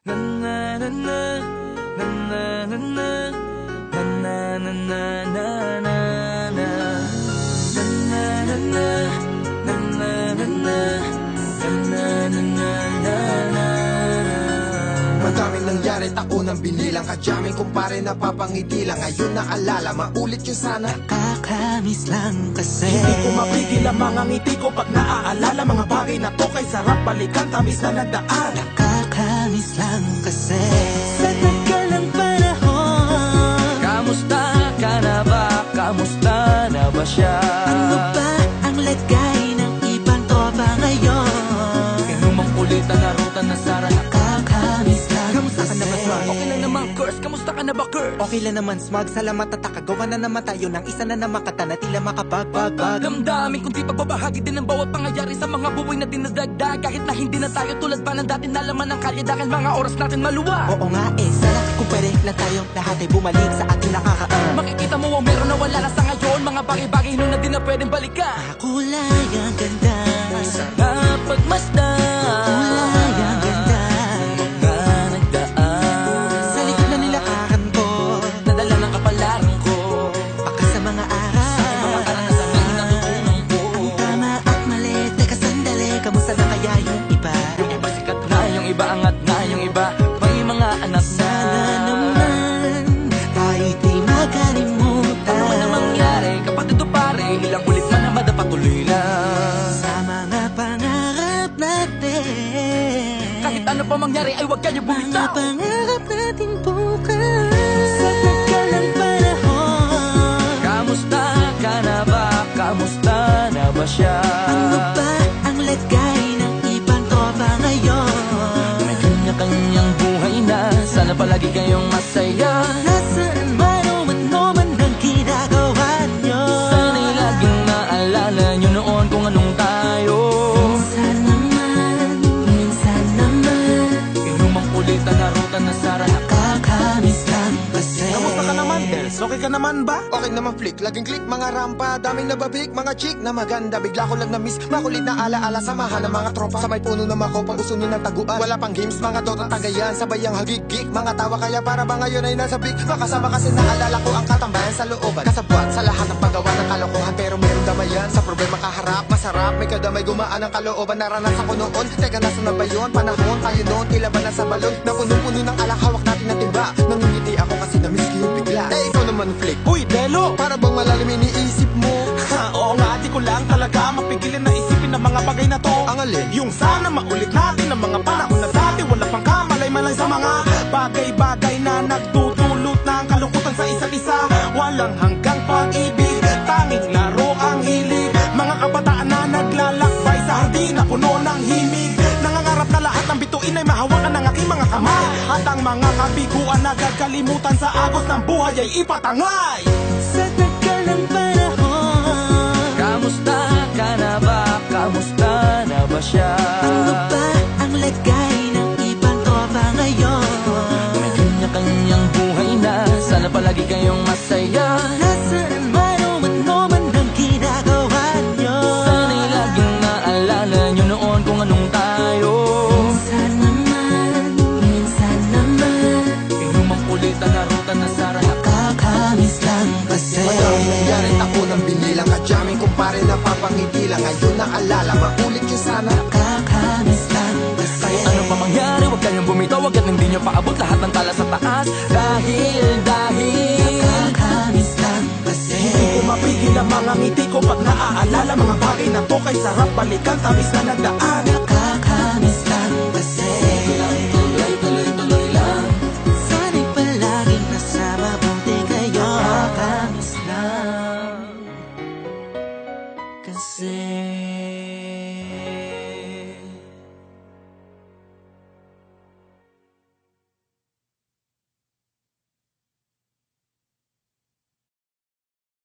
Na na na na na na na na na na na na na na na na na na na na. Madaming nangyari, taunang binilang kadyaming kumpare napapangiti lang. Ngayon naalala, maulit yun sana. Nakakamiss lang kasi Hindi ko mapigil ang mga ngiti ko pag naaalala mga bagay na to kay sarap balikan, tamis na nagdaan. Nakakamiss lang kasi sa tagal ng panahon. Kamusta ka na ba? Kamusta na ba siya? Ano ba ang lagay ng ibang tropa ngayon? Inumang kulit ang narutan na sara. Nakakamiss lang Kamusta ka na ba, Swag? Okay lang naman, Curse. Kamusta ka na ba, Curse? Okay lang naman, Smug. Salamat at takagawa na naman tayo ng isa na namakata na tila makabagbag. Damdamin kundi pagbabahagi din ng bawat pangyayari sa mga buhay na dinadagdag. Kahit na hindi na tayo tulad pa ng dati na laman ng kalye dahil mga oras natin maluwa. Oo nga sana kung pwede lang tayong lahat ay bumalik sa ating nakakaan. Makikita mo ang meron na wala na sa ngayon. Mga bagay-bagay nun na di na pwedeng balikan. Kulay ang ganda, Sana pagmasdan kulay ang ganda. mga nagdaan Sa likod na nilakaran ko, nadala ng kapalaran ko. baka sa mga aral, Mga karanasan na natutunan ko. ang tama at mali. Teka sandali, kamusta na kaya yung iba? Yung iba sikat na, yung iba angat na, yung iba may mga anak na. Sana naman tayo'y di makalimutan. Ano man ang mangyari, kapatid o pare, ilang ulit man ang madapatuloy na. Sa mga pangarap natin, Kahit ano pa mangyari ay huwag kayo mga bumitaw. pangarap natin bukas. Sa tagal ng panahon, Kamusta ka na ba? Kamusta na ba siya? ano ba ang lagay ng ibang tropa ngayon? May kanya-kanyang buhay na, sana palagi kayong masaya. Nasaan man o ano man ang ginagawa nyo? Sana'y laging maalala nyo noon kung anong tayo. Minsan naman Inumang ulit ang narutan na sara. nakakamiss lang kasi. Kamusta ka naman, Dels? Okay ka naman ba? Okay naman flick, laging click, mga rampa, daming nababik, mga chick na maganda. Bigla ko lang na-miss, makulit na alaala, samahan ng mga tropa. Sa may puno na mako, pag uso ng taguan. Wala pang games, mga dota tagayan, sabay ang hagigik. Mga tawa kaya para ba ngayon ay nasa big. Makasama kasi naalala ko ang katambayan sa looban. Kasabwat sa lahat ng paggawa ng kalokohan, pero meron damayan. Sa problema kaharap, masarap, may kadamay gumaan ang kalooban. Naranasan ko noon, teka nasa na ba yun? Panahon tayo noon, tila ba nasa balon? Na punong-puno ng alak, hawak natin ng timba. Nangingiti ako kasi na-miss ko yung bigla. Eh, ikaw naman flick. Uy, Delo! Para bang malalim iniisip mo? Ha, oo nga, di ko lang talaga mapigilin na isipin ang mga bagay na to. Ang alin? Yung sana maulit natin ang mga panahon na dati wala pang kamalay-malay sa mga bagay-bagay na nagdudulot ng kalungkutan sa isa't isa. Walang hanggang pag-ibig, tanging laro ang hilig. Mga kabataan na naglalakbay sa hardin na puno ng himig. Nangangarap na lahat ng bituin ay mahawakan ng aking mga kamay. At ang mga kabiguan na gagalimutan sa agos ng buhay ay ipatangay. Sa tagal ng panahon, Kamusta ka na ba? Kamusta na ba siya? ano ba ang lagay ng ibang tropa ngayon? May kanya-kanyang buhay na, sana palagi kayong masaya. Nasaan man o ano man ang ginagawa nyo? Sana'y laging maalala nyo noon kung anong tayo. Minsan naman Inumang ulit ang narutan na sara. nakakamiss lang kasi. Madaming nangyari, taunang binilang kadyaming kumpare napapangiti lang. Ngayon naalala, maulit yun sana. Nakakamiss lang kasi. Ano pa mangyari, huwag kayong bumitaw. Hanggat hindi nyo paabot lahat ng tala sa taas. Dahil Nakakamiss lang kasi. Hindi ko mapigil ang mga ngiti ko pag naaalala mga bagay na to kay sarap balikan, tamis na nagdaan.